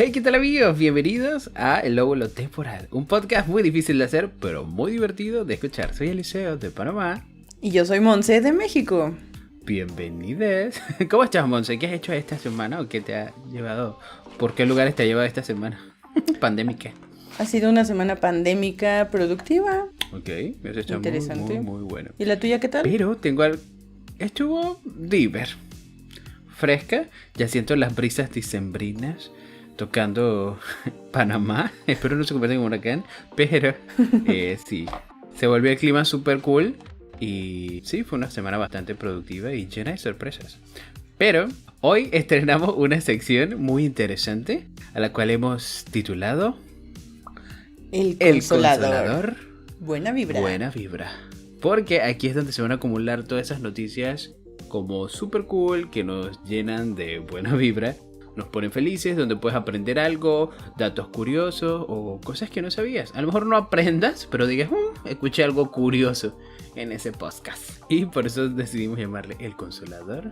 Hey, ¿qué tal amigos? Bienvenidos a El Lóbulo Temporal, un podcast muy difícil de hacer, pero muy divertido de escuchar. Soy Eliseo de Panamá. Y yo soy Monse de México. Bienvenidos. ¿Cómo estás, Monse? ¿Qué has hecho esta semana o qué te ha llevado? ¿Por qué lugares te ha llevado esta semana? Pandémica. Ha sido una semana pandémica productiva. Ok, eso está interesante. muy bueno. ¿Y la tuya qué tal? Pero estuvo diver. Fresca, ya siento las brisas dicembrinas tocando Panamá. Espero no se convierta en un huracán, pero sí, se volvió el clima super cool. Y sí, fue una semana bastante productiva y llena de sorpresas. Pero hoy estrenamos una sección muy interesante a la cual hemos titulado El Consolador. Buena vibra. Buena vibra. Porque aquí es donde se van a acumular todas esas noticias como super cool que nos llenan de buena vibra. Nos ponen felices, donde puedes aprender algo, datos curiosos o cosas que no sabías. A lo mejor no aprendas, pero digas, escuché algo curioso en ese podcast. Y por eso decidimos llamarle El Consolador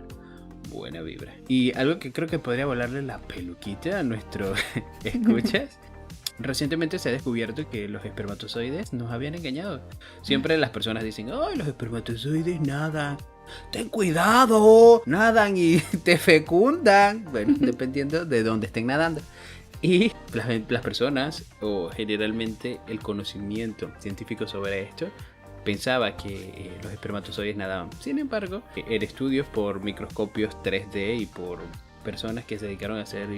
Buena Vibra. Y algo que creo que podría volarle la peluquita a nuestro escuchas. Recientemente se ha descubierto que los espermatozoides nos habían engañado. Siempre las personas dicen, ¡ay, los espermatozoides nadan! ¡Ten cuidado! Nadan y te fecundan. Bueno, dependiendo de dónde estén nadando. Y las personas, o generalmente el conocimiento científico sobre esto, pensaba que los espermatozoides nadaban. Sin embargo, en estudios por microscopios 3D y por personas que se dedicaron a hacer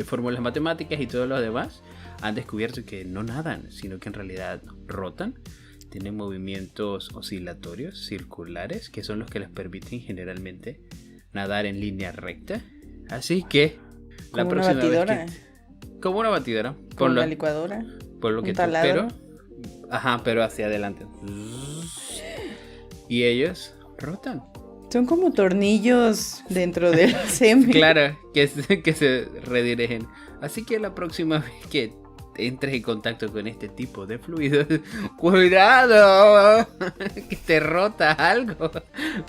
fórmulas matemáticas y todo lo demás, han descubierto que no nadan, sino que en realidad rotan. Tienen movimientos oscilatorios, circulares, que son los que les permiten generalmente nadar en línea recta. Así que la próxima batidora. vez como una batidora. Como una licuadora. Por lo que tú, pero hacia adelante. Y ellos rotan. Son como tornillos dentro del semen. Claro, que se redirigen. Así que la próxima vez que entres en contacto con este tipo de fluidos, ¡cuidado! Que te rota algo.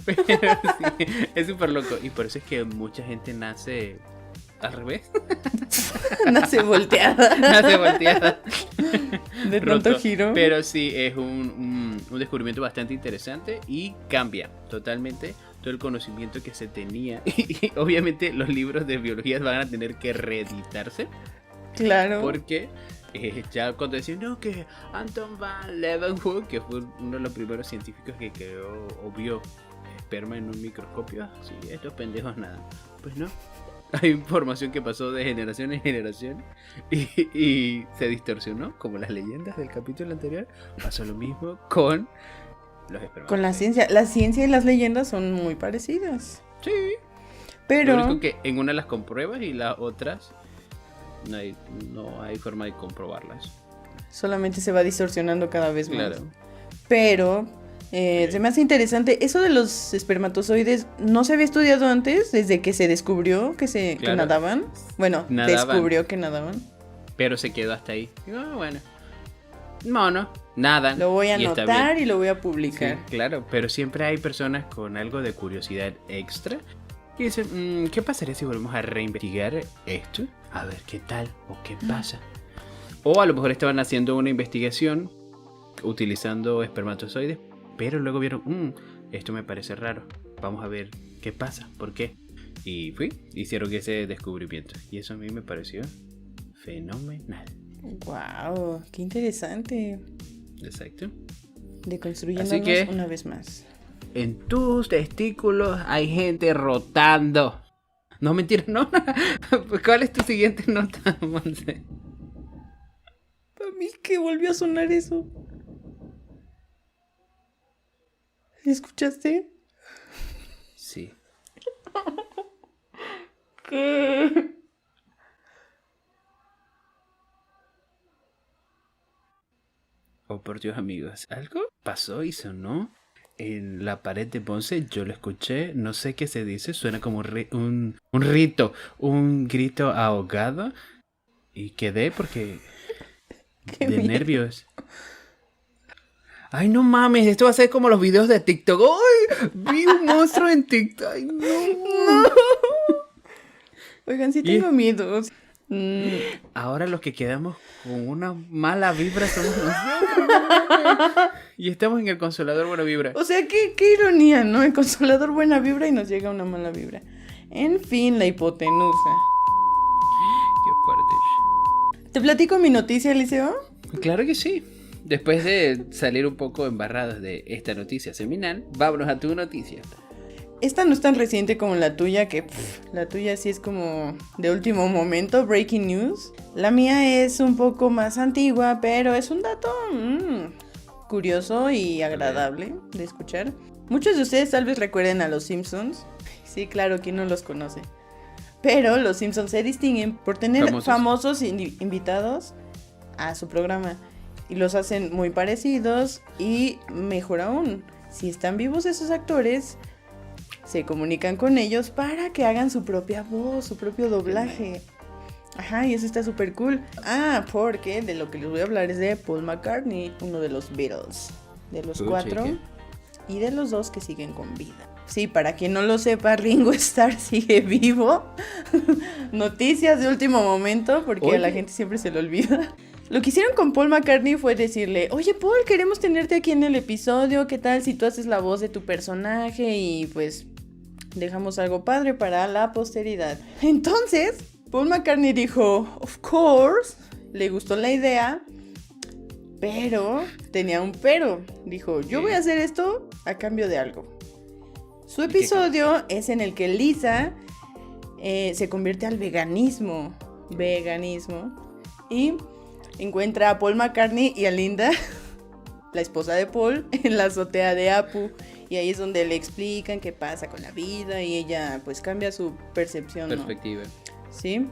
Pero sí, es súper loco. Y por eso es que mucha gente nace al revés. Nace volteada. Nace volteada. De pronto giro. Pero sí, es un descubrimiento bastante interesante y cambia totalmente todo el conocimiento que se tenía. Y obviamente los libros de biología van a tener que reeditarse. Claro. Porque ya cuando decían, no, que Anton van Leeuwenhoek, que fue uno de los primeros científicos que creó o vio esperma en un microscopio, sí, estos pendejos nada. Pues no. Hay información que pasó de generación en generación y se distorsionó, como las leyendas del capítulo anterior. Pasó lo mismo con los espermas. Con la ciencia. La ciencia y las leyendas son muy parecidas. Sí. Pero lo único que en una las compruebas y las otras no hay forma de comprobarlas. solamente se va distorsionando cada vez más. Claro. Pero se me hace interesante. Eso de los espermatozoides no se había estudiado antes, desde que se descubrió que nadaban. Bueno, descubrió que nadaban. Pero se quedó hasta ahí. Bueno. No, nadan. Lo voy a anotar y lo voy a publicar. Sí, claro, pero siempre hay personas con algo de curiosidad extra y dicen, ¿qué pasaría si volvemos a reinvestigar esto? A ver qué tal o qué pasa. O a lo mejor estaban haciendo una investigación utilizando espermatozoides, pero luego vieron, esto me parece raro. Vamos a ver qué pasa, por qué. Y hicieron ese descubrimiento. Y eso a mí me pareció fenomenal. Wow, qué interesante. Exacto. Deconstruyéndonos una vez más. En tus testículos hay gente rotando. No, mentira, no. ¿Cuál es tu siguiente nota, Monse? Para mí que volvió a sonar eso. ¿Escuchaste? Sí. ¿Qué? Oh, por Dios, amigos. ¿Algo pasó y sonó en la pared de Monse? Yo lo escuché. No sé qué se dice. Suena como un rito. Un grito ahogado. Y quedé porque... Qué de miedo. nervios. Ay, no mames. Esto va a ser como los videos de TikTok. ¡Ay! Vi un monstruo en TikTok. Ay, no. Oigan, sí tengo miedo. Ahora los que quedamos con una mala vibra somos nosotros. Y estamos en el Consolador Buena Vibra. O sea, qué ironía, ¿no? El Consolador Buena Vibra y nos llega una mala vibra. En fin, la hipotenusa. Qué fuerte. ¿Te platico mi noticia, Eliseo? Claro que sí. Después de salir un poco embarrados de esta noticia seminal, vámonos a tu noticia. Esta no es tan reciente como la tuya, que la tuya sí es como de último momento, breaking news. La mía es un poco más antigua, pero es un dato curioso y agradable de escuchar. Muchos de ustedes tal vez recuerden a los Simpsons. Sí, claro, ¿quién no los conoce? Pero los Simpsons se distinguen por tener famosos invitados a su programa. Y los hacen muy parecidos y mejor aún, si están vivos esos actores, se comunican con ellos para que hagan su propia voz, su propio doblaje. Ajá, y eso está súper cool. Porque de lo que les voy a hablar es de Paul McCartney, uno de los Beatles, de los 4 y de los 2 que siguen con vida. Sí, para quien no lo sepa, Ringo Starr sigue vivo. Noticias de último momento, porque a la gente siempre se le olvida. Lo que hicieron con Paul McCartney fue decirle, oye Paul, queremos tenerte aquí en el episodio, ¿qué tal si tú haces la voz de tu personaje? Y pues dejamos algo padre para la posteridad. Entonces, Paul McCartney dijo, of course, le gustó la idea, pero tenía un pero. Dijo, yo voy a hacer esto a cambio de algo. Su episodio es en el que Lisa se convierte al veganismo, y encuentra a Paul McCartney y a Linda, la esposa de Paul, en la azotea de Apu. Y ahí es donde le explican qué pasa con la vida y ella pues cambia su percepción. Perspectiva. ¿No? ¿Sí?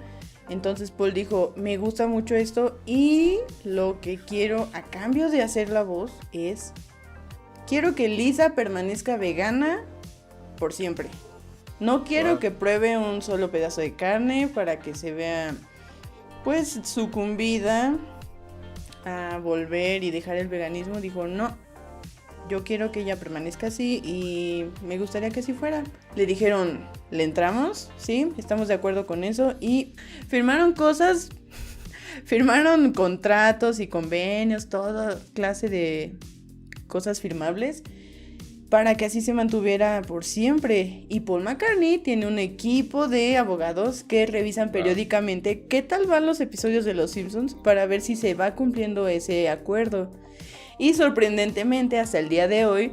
Entonces Paul dijo, me gusta mucho esto y lo que quiero a cambio de hacer la voz es, quiero que Lisa permanezca vegana por siempre. No quiero que pruebe un solo pedazo de carne para que se vea pues sucumbida a volver y dejar el veganismo. Dijo, no, yo quiero que ella permanezca así y me gustaría que así fuera. Le dijeron, ¿le entramos? Sí, estamos de acuerdo con eso. Y firmaron cosas, firmaron contratos y convenios, toda clase de cosas firmables para que así se mantuviera por siempre. Y Paul McCartney tiene un equipo de abogados que revisan periódicamente qué tal van los episodios de Los Simpsons para ver si se va cumpliendo ese acuerdo. Y sorprendentemente, hasta el día de hoy,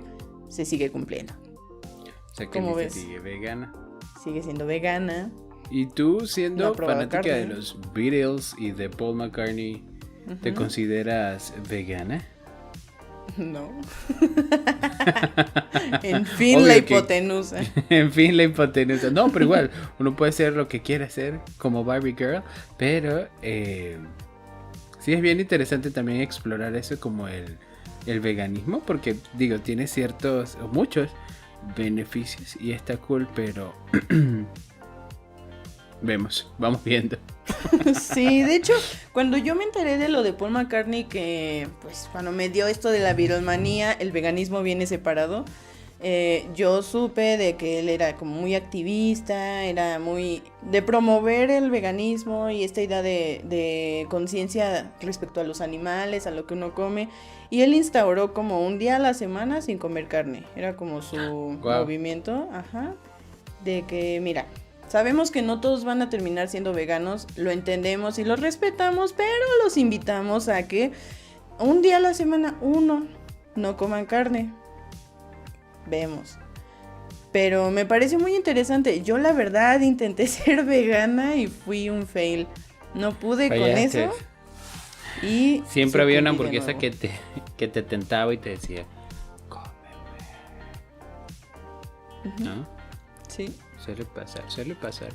se sigue cumpliendo. O sea que Lisa sigue vegana. Sigue siendo vegana. ¿Y tú, siendo fanática de los Beatles y de Paul McCartney, te consideras vegana? No. En fin, la hipotenusa. En fin, la hipotenusa. No, pero igual, uno puede ser lo que quiera ser como Barbie Girl, pero sí es bien interesante también explorar eso como el veganismo, porque digo, tiene ciertos, o muchos beneficios y está cool, pero vamos viendo. Sí, de hecho, cuando yo me enteré de lo de Paul McCartney, que pues cuando me dio esto de la Beatlemanía, el veganismo viene separado, yo supe de que él era como muy activista, era muy de promover el veganismo y esta idea de conciencia respecto a los animales, a lo que uno come, y él instauró como un día a la semana sin comer carne, era como su movimiento, de que mira, sabemos que no todos van a terminar siendo veganos, lo entendemos y lo respetamos, pero los invitamos a que un día a la semana, no coman carne. Vemos. Pero me parece muy interesante. Yo la verdad intenté ser vegana y fui un fail. No pude con eso. Y siempre había una hamburguesa que te tentaba y te decía, cómeme. ¿No? Sí. Suele pasar.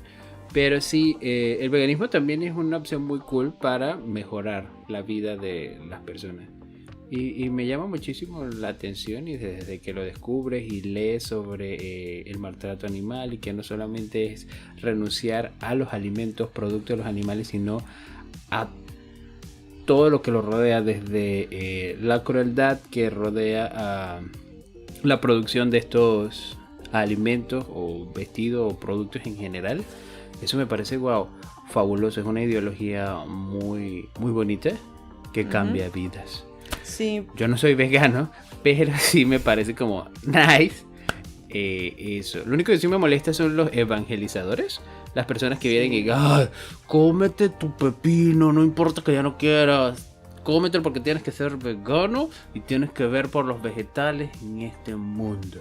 Pero sí, el veganismo también es una opción muy cool para mejorar la vida de las personas. Y me llama muchísimo la atención, y desde que lo descubres y lees sobre el maltrato animal, y que no solamente es renunciar a los alimentos, producto de los animales, sino a todo lo que lo rodea, desde la crueldad que rodea a la producción de estos alimentos o vestidos o productos en general. Eso me parece fabuloso, es una ideología muy, muy bonita que cambia vidas. Sí. Yo no soy vegano, pero sí me parece como nice eso. Lo único que sí me molesta son los evangelizadores. Las personas que vienen y digan, ¡ay, cómete tu pepino! No importa que ya no quieras. Cómetelo porque tienes que ser vegano y tienes que ver por los vegetales en este mundo.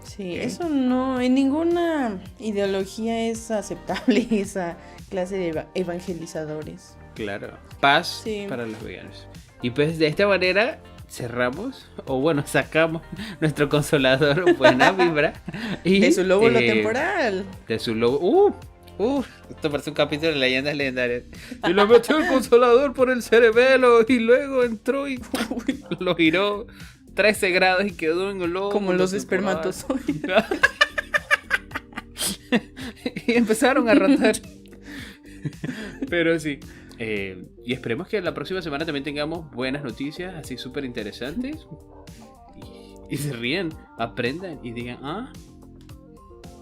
Sí, eso no, en ninguna ideología es aceptable esa clase de evangelizadores. Claro, paz para los veganos. Y pues de esta manera cerramos, o bueno, sacamos nuestro consolador Buena Vibra. Y, de su lóbulo temporal. De su lóbulo... esto parece un capítulo de Leyendas Legendarias. Y lo metió el consolador por el cerebelo y luego entró y lo giró 13 grados y quedó en el lóbulo. Como los espermatozoides. Y empezaron a rotar. Pero sí. Y esperemos que la próxima semana también tengamos buenas noticias, así súper interesantes. Y se ríen, aprendan y digan,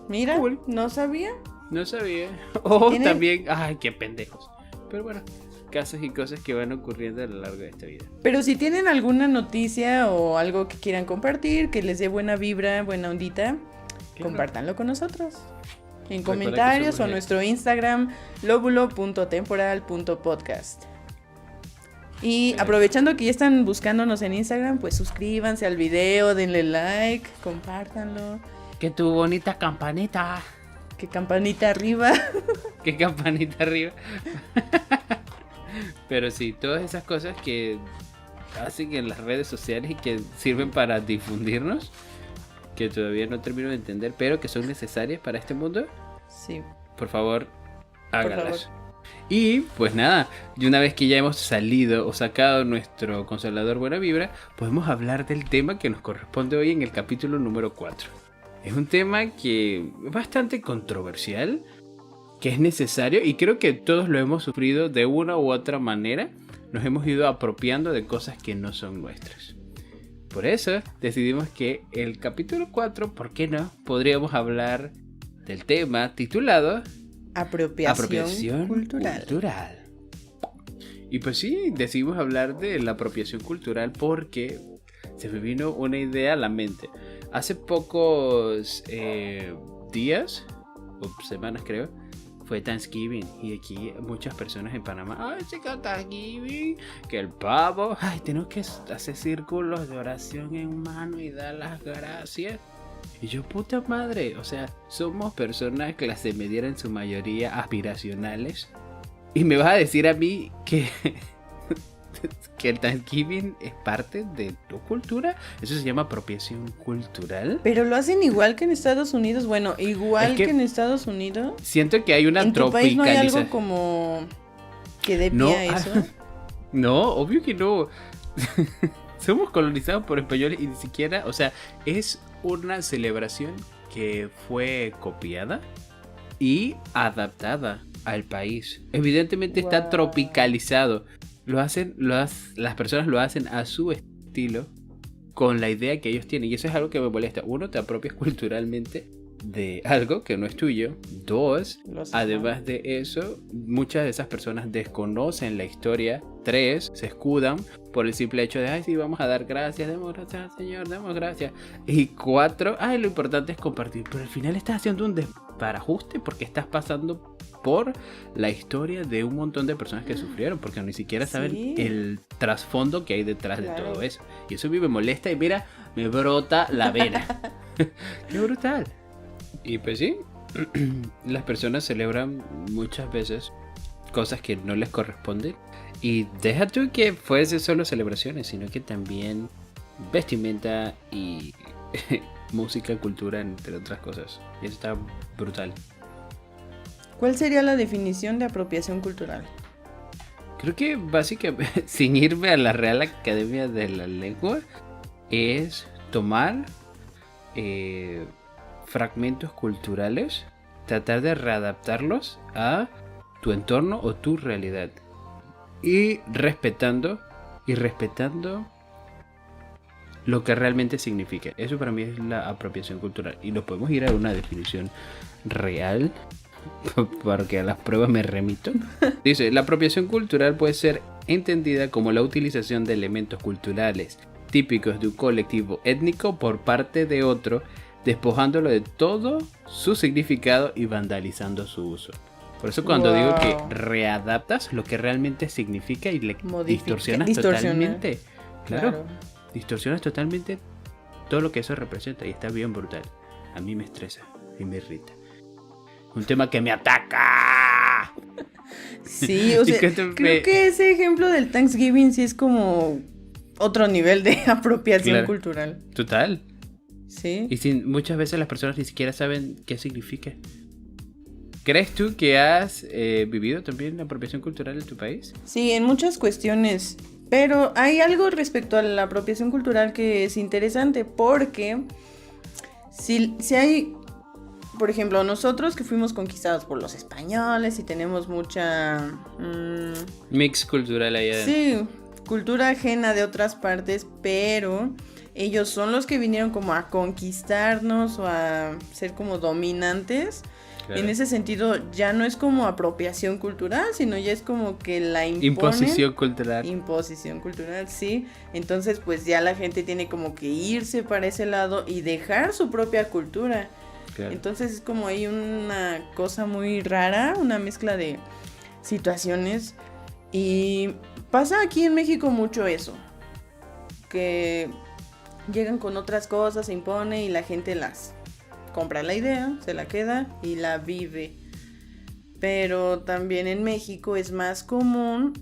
mira, cool. No sabía. No sabía. O también, ay, qué pendejos. Pero bueno, casos y cosas que van ocurriendo a lo largo de esta vida. Pero si tienen alguna noticia o algo que quieran compartir, que les dé buena vibra, buena ondita, compártanlo con nosotros. En comentarios o nuestro Instagram, lobulo.temporal.podcast. Y aprovechando que ya están buscándonos en Instagram, pues suscríbanse al video, denle like, compártanlo. Que tu bonita campanita. Que campanita arriba. Que campanita arriba. Pero sí, todas esas cosas que hacen en las redes sociales y que sirven para difundirnos, que todavía no termino de entender, pero que son necesarias para este mundo. Sí. Por favor, háganlas. Y pues nada, y una vez que ya hemos salido o sacado nuestro consolador Buena Vibra, podemos hablar del tema que nos corresponde hoy en el capítulo número 4. Es un tema que es bastante controversial, que es necesario y creo que todos lo hemos sufrido de una u otra manera. Nos hemos ido apropiando de cosas que no son nuestras. Por eso decidimos que el capítulo 4, ¿por qué no? Podríamos hablar del tema titulado Apropiación cultural. Y pues sí, decidimos hablar de la apropiación cultural porque se me vino una idea a la mente. Hace pocos días, o semanas creo, fue Thanksgiving. Y aquí muchas personas en Panamá, ay, chica, Thanksgiving, que el pavo, ay, tenemos que hacer círculos de oración en mano y dar las gracias. Y yo, puta madre, o sea, somos personas clase mediana en su mayoría, aspiracionales. Y me vas a decir a mí que el Thanksgiving es parte de tu cultura. Eso se llama apropiación cultural. Pero lo hacen igual que en Estados Unidos. Bueno, igual que en Estados Unidos. Siento que hay una tropicalización. ¿En tu país no hay algo como que dé pie a eso? No, obvio que no. Somos colonizados por españoles y ni siquiera, o sea, es una celebración que fue copiada y adaptada al país. Evidentemente está tropicalizado. Las personas lo hacen a su estilo, con la idea que ellos tienen. Y eso es algo que me molesta. Uno, te apropias culturalmente de algo que no es tuyo. Dos, además de eso, muchas de esas personas desconocen la historia. Tres, se escudan por el simple hecho de, ay, sí, vamos a dar gracias, demos gracias al Señor, demos gracias. Y cuatro, ay, lo importante es compartir. Pero al final estás haciendo un desbarajuste porque estás pasando por la historia de un montón de personas que sufrieron, porque ni siquiera saben el trasfondo que hay detrás de todo eso. Y eso a mí me molesta y mira, me brota la vena. ¡Qué brutal! Y pues sí, las personas celebran muchas veces cosas que no les corresponden. Y deja tú que fuese solo celebraciones, sino que también vestimenta y música, cultura, entre otras cosas. Y eso está brutal. ¿Cuál sería la definición de apropiación cultural? Creo que básicamente, sin irme a la Real Academia de la Lengua, es tomar fragmentos culturales, tratar de readaptarlos a tu entorno o tu realidad. Y respetando lo que realmente significa. Eso para mí es la apropiación cultural. Y lo podemos ir a una definición real. porque a las pruebas me remito. Dice, la apropiación cultural puede ser entendida como la utilización de elementos culturales típicos de un colectivo étnico por parte de otro, despojándolo de todo su significado y vandalizando su uso. Por eso cuando digo que readaptas lo que realmente significa y le distorsionas totalmente. Claro, distorsionas totalmente todo lo que eso representa y está bien brutal. A mí me estresa y me irrita. Un tema que me ataca. Sí, o sea, creo que ese ejemplo del Thanksgiving sí es como otro nivel de apropiación cultural. Total. Sí. Y muchas veces las personas ni siquiera saben qué significa. ¿Crees tú que has vivido también la apropiación cultural en tu país? Sí, en muchas cuestiones. Pero hay algo respecto a la apropiación cultural que es interesante porque si hay, por ejemplo, nosotros que fuimos conquistados por los españoles y tenemos mucha... mix cultural allá. Sí, cultura ajena de otras partes, pero ellos son los que vinieron como a conquistarnos o a ser como dominantes. Claro. En ese sentido ya no es como apropiación cultural, sino ya es como que la imponen. Imposición cultural. Imposición cultural, sí. Entonces pues ya la gente tiene como que irse para ese lado y dejar su propia cultura. Claro. Entonces es como hay una cosa muy rara, una mezcla de situaciones. Y pasa aquí en México mucho eso, que llegan con otras cosas, se impone y la gente las compra la idea, se la queda y la vive. Pero también en México es más común,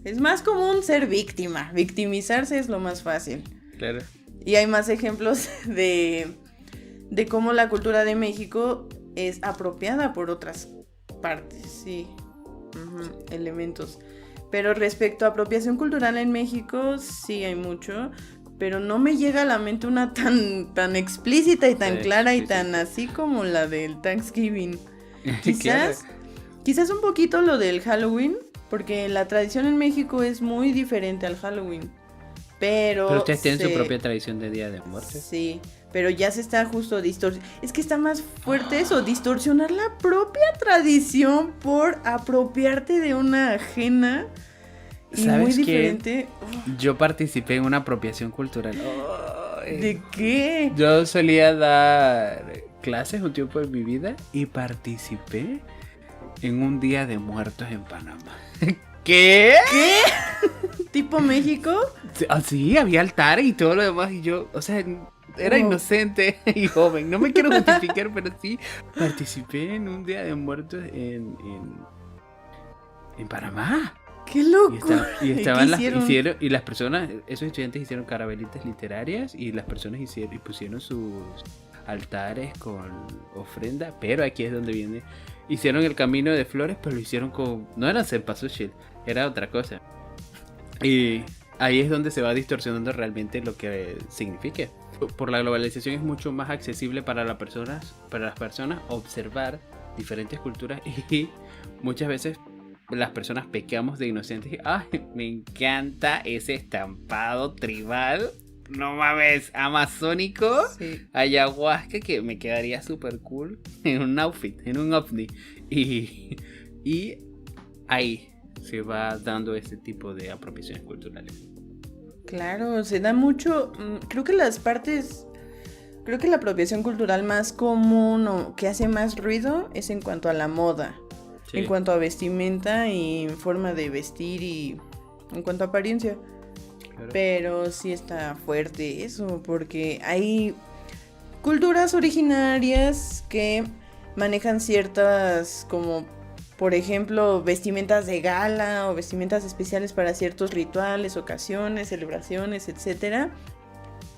es más común ser víctima. Victimizarse es lo más fácil. Claro. Y hay más ejemplos de cómo la cultura de México es apropiada por otras partes, sí. Elementos. Pero respecto a apropiación cultural en México, sí hay mucho. Pero no me llega a la mente una tan explícita y tan clara y tan así como la del Thanksgiving. Quizás un poquito lo del Halloween, porque la tradición en México es muy diferente al Halloween. Pero ustedes tienen su propia tradición de Día de Muertos. Sí, pero ya se está justo distorsionando. Es que está más fuerte eso, distorsionar la propia tradición por apropiarte de una ajena. Y muy diferente. Yo participé en una apropiación cultural. ¿De qué? Yo solía dar clases un tiempo en mi vida y participé en un Día de Muertos en Panamá. ¿Qué? ¿Tipo México? Sí, había altares y todo lo demás y yo, o sea, era inocente y joven. No me quiero justificar, pero sí participé en un Día de Muertos en Panamá. ¡Qué loco! Y estaban y las personas, esos estudiantes hicieron caravelitas literarias y las personas pusieron sus altares con ofrenda, pero aquí es donde viene. Hicieron el camino de flores, pero lo hicieron no era cempasúchil, era otra cosa. Y ahí es donde se va distorsionando realmente lo que significa. Por la globalización es mucho más accesible para las personas observar diferentes culturas y muchas veces las personas pecamos de inocentes y me encanta ese estampado tribal, no mames, amazónico, ayahuasca, que me quedaría súper cool en un outfit, en un ovni. Y ahí se va dando este tipo de apropiaciones culturales. Claro, se da mucho, creo que la apropiación cultural más común o que hace más ruido es en cuanto a la moda. Sí. En cuanto a vestimenta y forma de vestir y en cuanto a apariencia. Claro. Pero sí está fuerte eso, porque hay culturas originarias que manejan ciertas, como por ejemplo, vestimentas de gala o vestimentas especiales para ciertos rituales, ocasiones, celebraciones, etc.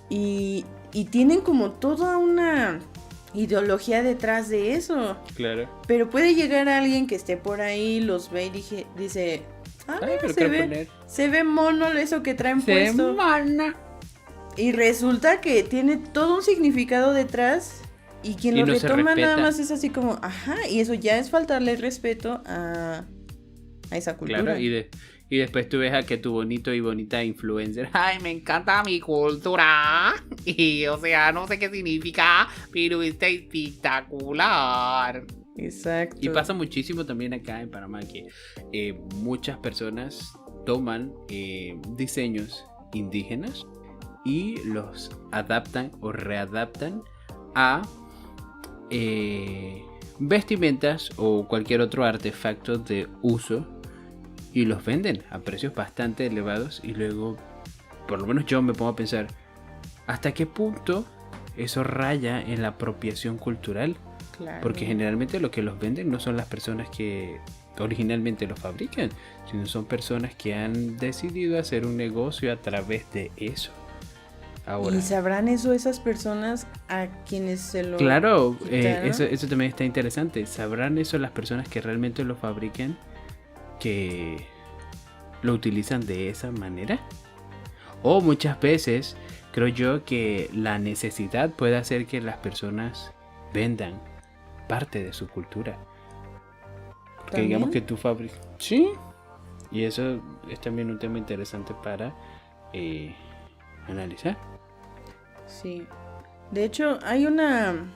Y tienen como toda una ideología detrás de eso. Claro. Pero puede llegar alguien que esté por ahí, los ve y dice, se ve mono eso que traen puesto. Mana. Y resulta que tiene todo un significado detrás y quien lo retoma nada más es así como, y eso ya es faltarle respeto a a esa cultura. Claro, y después tú ves a que tu bonito y bonita influencer, ay, me encanta mi cultura, y o sea, no sé qué significa, pero está espectacular. Exacto. Y pasa muchísimo también acá en Panamá que muchas personas toman diseños indígenas y los adaptan o readaptan a vestimentas o cualquier otro artefacto de uso y los venden a precios bastante elevados. Y luego, por lo menos yo me pongo a pensar, ¿hasta qué punto eso raya en la apropiación cultural? Claro. Porque generalmente lo que los venden no son las personas que originalmente los fabrican, sino son personas que han decidido hacer un negocio a través de eso. Ahora, ¿y sabrán eso esas personas a quienes se lo claro, quitaron? eso también está interesante. ¿Sabrán eso las personas que realmente lo fabrican, que lo utilizan de esa manera? O muchas veces creo yo que la necesidad puede hacer que las personas vendan parte de su cultura. Porque ¿También? digamos que tú fabricas. Sí. Y eso es también un tema interesante para analizar. Sí. De hecho, hay una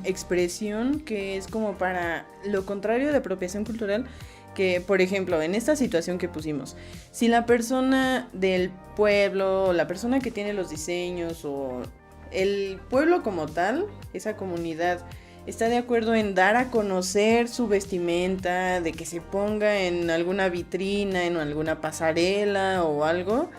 expresión que es como para lo contrario de apropiación cultural, que, por ejemplo, en esta situación que pusimos, si la persona del pueblo, la persona que tiene los diseños o el pueblo como tal, esa comunidad, está de acuerdo en dar a conocer su vestimenta, de que se ponga en alguna vitrina, en alguna pasarela o algo,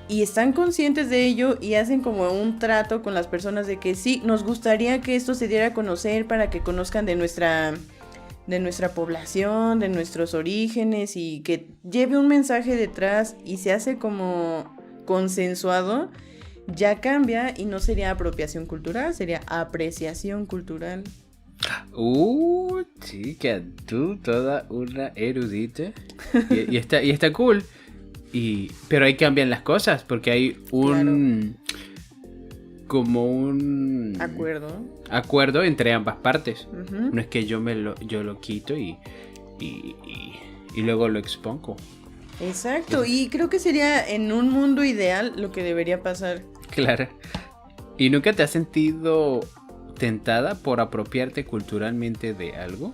y están conscientes de ello y hacen como un trato con las personas de que sí, nos gustaría que esto se diera a conocer para que conozcan de nuestra población, de nuestros orígenes y que lleve un mensaje detrás y se hace como consensuado, ya cambia y no sería apropiación cultural, sería apreciación cultural. Chica, tú toda una erudita. Y está cool. Pero ahí cambian las cosas porque hay como un acuerdo entre ambas partes. Uh-huh. No es que yo lo quito y luego lo expongo. Exacto, y creo que sería en un mundo ideal lo que debería pasar. Claro. ¿Y nunca te has sentido tentada por apropiarte culturalmente de algo?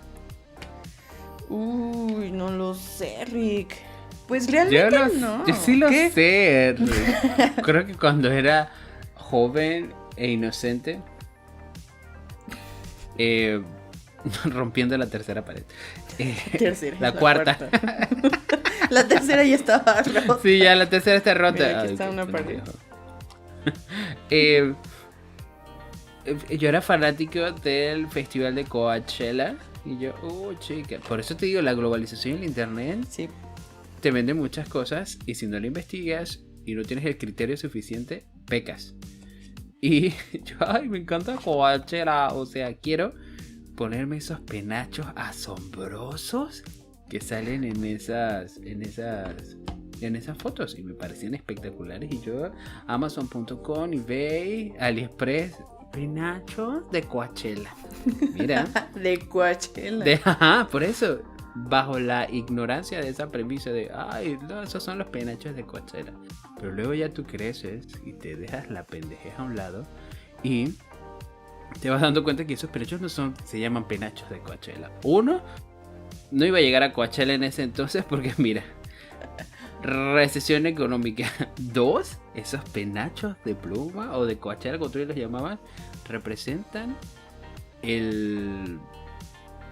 Uy, no lo sé, Rick. Pues realmente no. Yo sí lo sé, Rick. Creo que cuando era joven e inocente, rompiendo la tercera pared. Tercera, la cuarta. La tercera ya estaba rota. Sí, ya la tercera está rota. Mira, aquí está una pared. Yo era fanático del festival de Coachella. Y yo, chica. Por eso te digo, la globalización y el internet sí, te vende muchas cosas. Y si no lo investigas y no tienes el criterio suficiente, pecas. Y yo, me encanta Coachella. O sea, quiero ponerme esos penachos asombrosos que salen en esas fotos y me parecían espectaculares. Y yo, Amazon.com, eBay, AliExpress, penachos de Coachella. Mira. de Coachella. Por eso, bajo la ignorancia de esa premisa de, no, esos son los penachos de Coachella. Pero luego ya tú creces y te dejas la pendejeja a un lado y te vas dando cuenta que esos penachos se llaman penachos de Coachella. Uno, no iba a llegar a Coachella en ese entonces porque mira, recesión económica. Dos, esos penachos de pluma o de Coachella, como tú los llamaban, representan el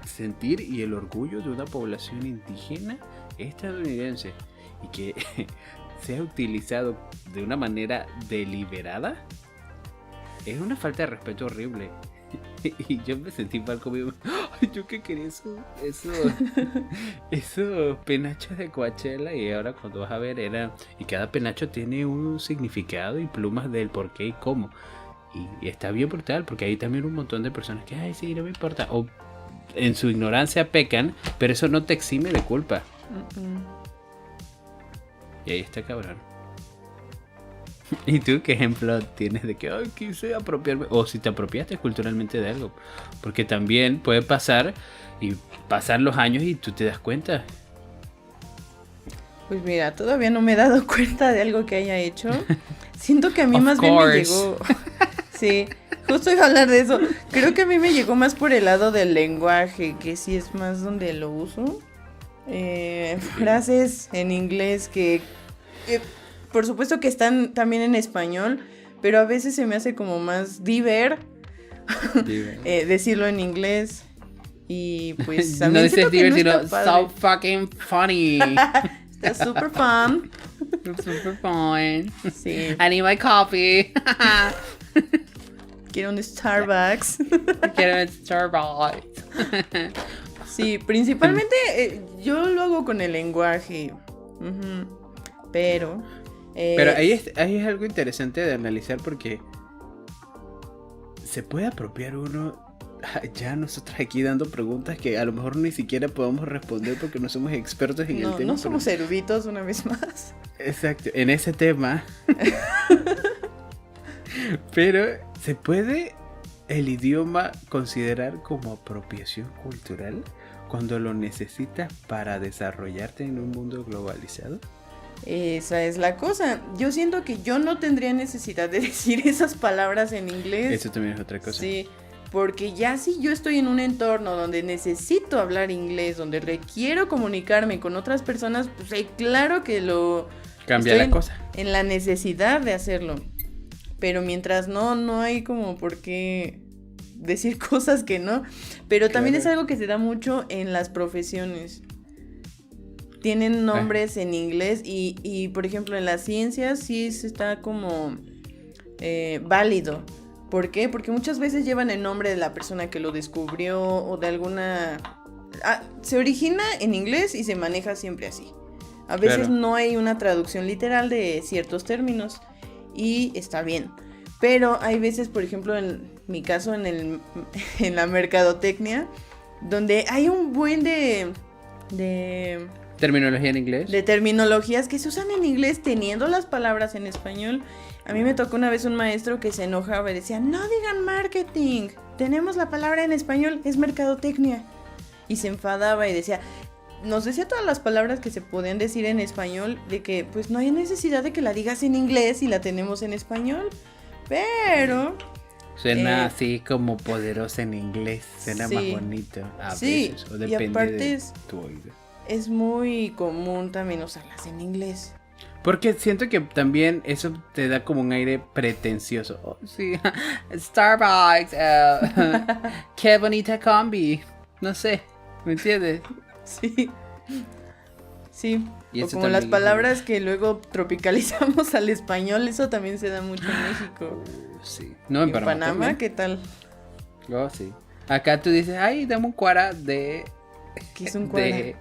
sentir y el orgullo de una población indígena estadounidense y que sea utilizado de una manera deliberada es una falta de respeto horrible. Y yo me sentí mal conmigo. Yo que quería esos penachos de Coachella. Y ahora cuando vas a ver y cada penacho tiene un significado y plumas del por qué y cómo. Y está bien brutal porque hay también un montón de personas que sí, no me importa. O en su ignorancia pecan, pero eso no te exime de culpa. Y ahí está cabrón. ¿Y tú qué ejemplo tienes de que quise apropiarme? O si te apropiaste culturalmente de algo. Porque también puede pasar y pasar los años y tú te das cuenta. Pues mira, todavía no me he dado cuenta de algo que haya hecho. Siento que a mí más bien me llegó... Sí, justo iba a hablar de eso. Creo que a mí me llegó más por el lado del lenguaje, que sí es más donde lo uso. Frases en inglés que por supuesto que están también en español, pero a veces se me hace como más decirlo en inglés. Y pues a mí no dices diver, sino so fucking funny. Está super fun. Super fun. Sí. I need my coffee. Quiero un Starbucks. Quiero un Starbucks. Sí, principalmente yo lo hago con el lenguaje. Pero ahí es algo interesante de analizar porque se puede apropiar uno. Ya nosotros aquí dando preguntas que a lo mejor ni siquiera podemos responder porque no somos expertos en el tema. No somos eruditos una vez más. Exacto, en ese tema. Pero ¿se puede el idioma considerar como apropiación cultural cuando lo necesitas para desarrollarte en un mundo globalizado? Esa es la cosa. Yo siento que yo no tendría necesidad de decir esas palabras en inglés. Eso también es otra cosa. Sí. Porque ya si yo estoy en un entorno donde necesito hablar inglés, donde requiero comunicarme con otras personas, pues claro que lo... Cambia la cosa. En la necesidad de hacerlo. Pero mientras no hay como por qué decir cosas que no. Pero también es algo que se da mucho en las profesiones. Tienen nombres en inglés y por ejemplo en las ciencias sí está como válido. ¿Por qué? Porque muchas veces llevan el nombre de la persona que lo descubrió o de alguna... se origina en inglés y se maneja siempre así. A veces no hay una traducción literal de ciertos términos y está bien. Pero hay veces, por ejemplo, en mi caso, en la mercadotecnia, donde hay un buen de ¿terminología en inglés? De terminologías que se usan en inglés teniendo las palabras en español. A mí me tocó una vez un maestro que se enojaba y decía, no digan marketing, tenemos la palabra en español, es mercadotecnia. Y se enfadaba y nos decía todas las palabras que se podían decir en español, de que pues no hay necesidad de que la digas en inglés y la tenemos en español, pero... Suena así como poderosa en inglés, suena más bonito a veces, o depende y aparte de tu oído. Es muy común también usarlas en inglés. Porque siento que también eso te da como un aire pretencioso. Oh, sí, Starbucks, qué bonita combi. No sé, ¿me entiendes? Sí. Sí. Y o como las palabras que luego tropicalizamos al español, eso también se da mucho en México. Sí. No, en Panamá, ¿qué tal? Oh, sí. Acá tú dices, ay, dame un cuara de... ¿Qué es un cuara?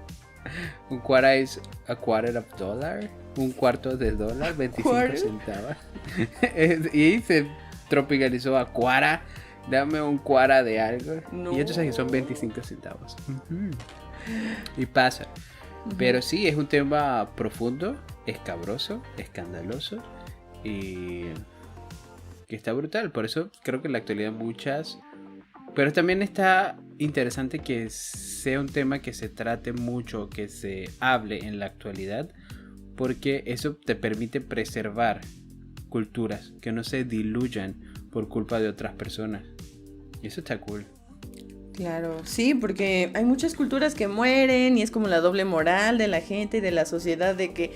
Un cuara es a quarter of dollar. Un cuarto de dólar, 25 centavos. Y se tropicalizó a cuara. Dame un cuara de algo. No. Y entonces que son 25 centavos. Y pasa. Pero sí, es un tema profundo, escabroso, escandaloso. Y que está brutal. Por eso creo que en la actualidad muchas... Pero también está interesante que sea un tema que se trate mucho, que se hable en la actualidad. Porque eso te permite preservar culturas que no se diluyan por culpa de otras personas. Y eso está cool. Claro, sí, porque hay muchas culturas que mueren y es como la doble moral de la gente y de la sociedad de que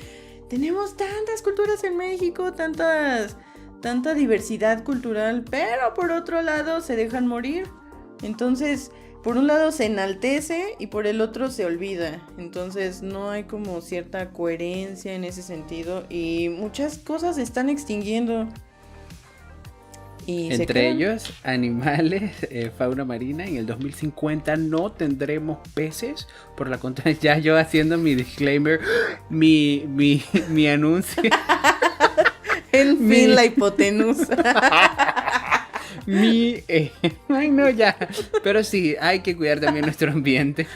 tenemos tantas culturas en México, tanta diversidad cultural, pero por otro lado se dejan morir. Entonces, por un lado se enaltece y por el otro se olvida. Entonces no hay como cierta coherencia en ese sentido y muchas cosas se están extinguiendo. Y entre ellos, animales, fauna marina. En el 2050 no tendremos peces. Por la contraria, ya yo haciendo mi disclaimer, mi anuncio. En fin, la hipotenusa. Ay no, ya. Pero sí, hay que cuidar también nuestro ambiente.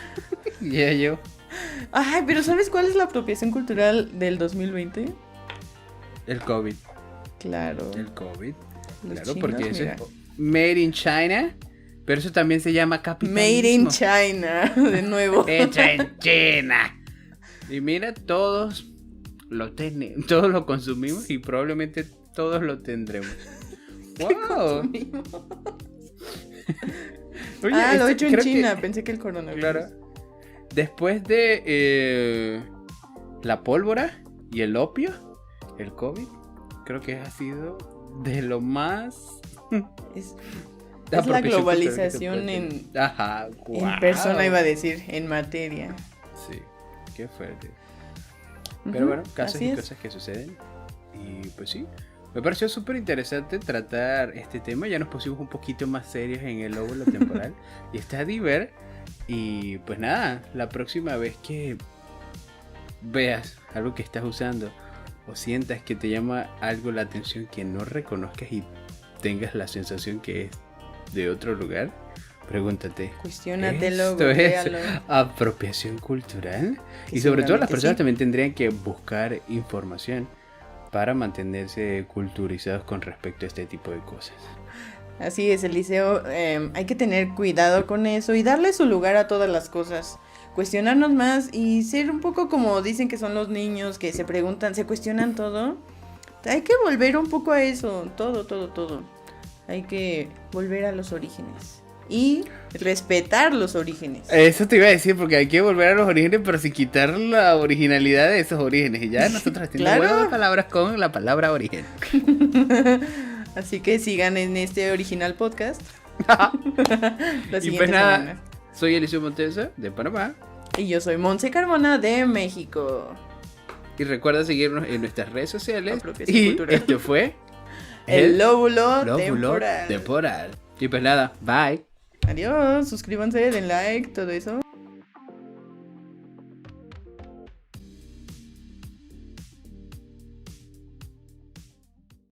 Ya yo. Ay, pero ¿sabes cuál es la apropiación cultural del 2020? El COVID. Claro. El COVID. Los claro, chinos, porque eso mira. es made in China. Pero eso también se llama capitalismo. Made in China, de nuevo. Hecha en China. Y mira, todos todos lo consumimos y probablemente todos lo tendremos. ¡Wow! Oye, lo he hecho en China, pensé que el coronavirus. Claro. Después de la pólvora y el opio, el COVID, creo que ha sido de lo más... Es la globalización en persona, iba a decir, en materia. Sí, qué fuerte. Pero bueno, casos y cosas que suceden. Y pues sí, me pareció súper interesante tratar este tema. Ya nos pusimos un poquito más serios en el lóbulo temporal. Y está divertido. Y pues nada, la próxima vez que veas algo que estás usando o sientas que te llama algo la atención que no reconozcas y tengas la sensación que es de otro lugar, pregúntate, cuestiónatelo, ¿esto es apropiación cultural? Y sobre todo las personas también tendrían que buscar información para mantenerse culturizados con respecto a este tipo de cosas. Así es, Eliseo, hay que tener cuidado con eso y darle su lugar a todas las cosas. Cuestionarnos más y ser un poco como dicen que son los niños que se preguntan, se cuestionan todo. Hay que volver un poco a eso, todo. Hay que volver a los orígenes y respetar los orígenes. Eso te iba a decir, porque hay que volver a los orígenes, pero sin quitar la originalidad de esos orígenes. Y ya nosotros tenemos buenas palabras con la palabra origen. Así que sigan en este original podcast. Y pues nada, soy Eliseo Montesa de Panamá. Y yo soy Montse Carmona de México. Y recuerda seguirnos en nuestras redes sociales. Y esto fue el lóbulo temporal. Y pues nada, bye. Adiós, suscríbanse, den like, todo eso.